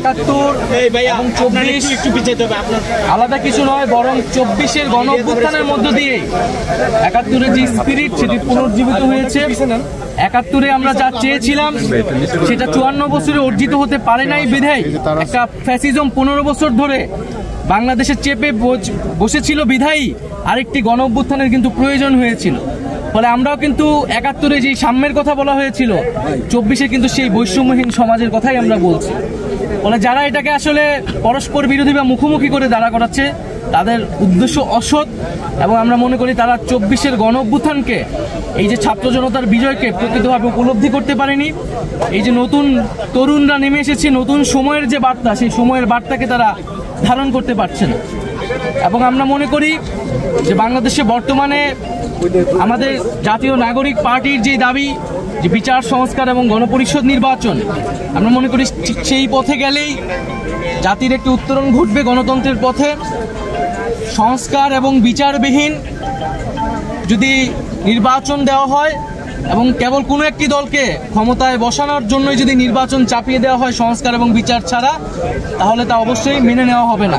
71 এবং 24 একটু পিছাইতে হবে আপনার, আলাদা কিছু নয়, বরং 24-এর গণ অভ্যুত্থানের মধ্য দিয়ে 71-এর যে স্পিরিট সেটি পুনর্জীবিত হয়েছে। 71-এ আমরা যা চেয়েছিলাম সেটা 54 বছরে অর্জিত হতে পারে নাই বিধায় একটা ফ্যাসিজম 15 বছর ধরে বাংলাদেশে চেপে বসেছিল বিধায়ী আরেকটি গণ অভ্যুত্থানের কিন্তু প্রয়োজন হয়েছিল। ফলে আমরাও কিন্তু 71-এ যে সাম্যের কথা বলা হয়েছিল, 24-এ কিন্তু সেই বৈষম্যহীন সমাজের কথাই আমরা বলছি। ফলে যারা এটাকে আসলে পরস্পর বিরোধী বা মুখোমুখি করে দাঁড়া করাচ্ছে তাদের উদ্দেশ্য অসৎ, এবং আমরা মনে করি তারা 24-এর গণ অভ্যুত্থানকে, এই যে ছাত্র জনতার বিজয়কে প্রকৃতভাবে উপলব্ধি করতে পারেনি। এই যে নতুন তরুণরা নেমে এসেছে, নতুন সময়ের যে বার্তা, সেই সময়ের বার্তাকে তারা ধারণ করতে পারছে না। এবং আমরা মনে করি যে বাংলাদেশে বর্তমানে আমাদের জাতীয় নাগরিক পার্টির যে দাবি যে বিচার সংস্কার এবং গণপরিষদ নির্বাচন, আমরা মনে করি ঠিক সেই পথে গেলেই জাতির একটি উত্তরণ ঘটবে গণতন্ত্রের পথে। সংস্কার এবং বিচারবিহীন যদি নির্বাচন দেওয়া হয় এবং কেবল কোনো একটি দলকে ক্ষমতায় বসানোর জন্যই যদি নির্বাচন চাপিয়ে দেওয়া হয় সংস্কার এবং বিচার ছাড়া, তাহলে তা অবশ্যই মেনে নেওয়া হবে না।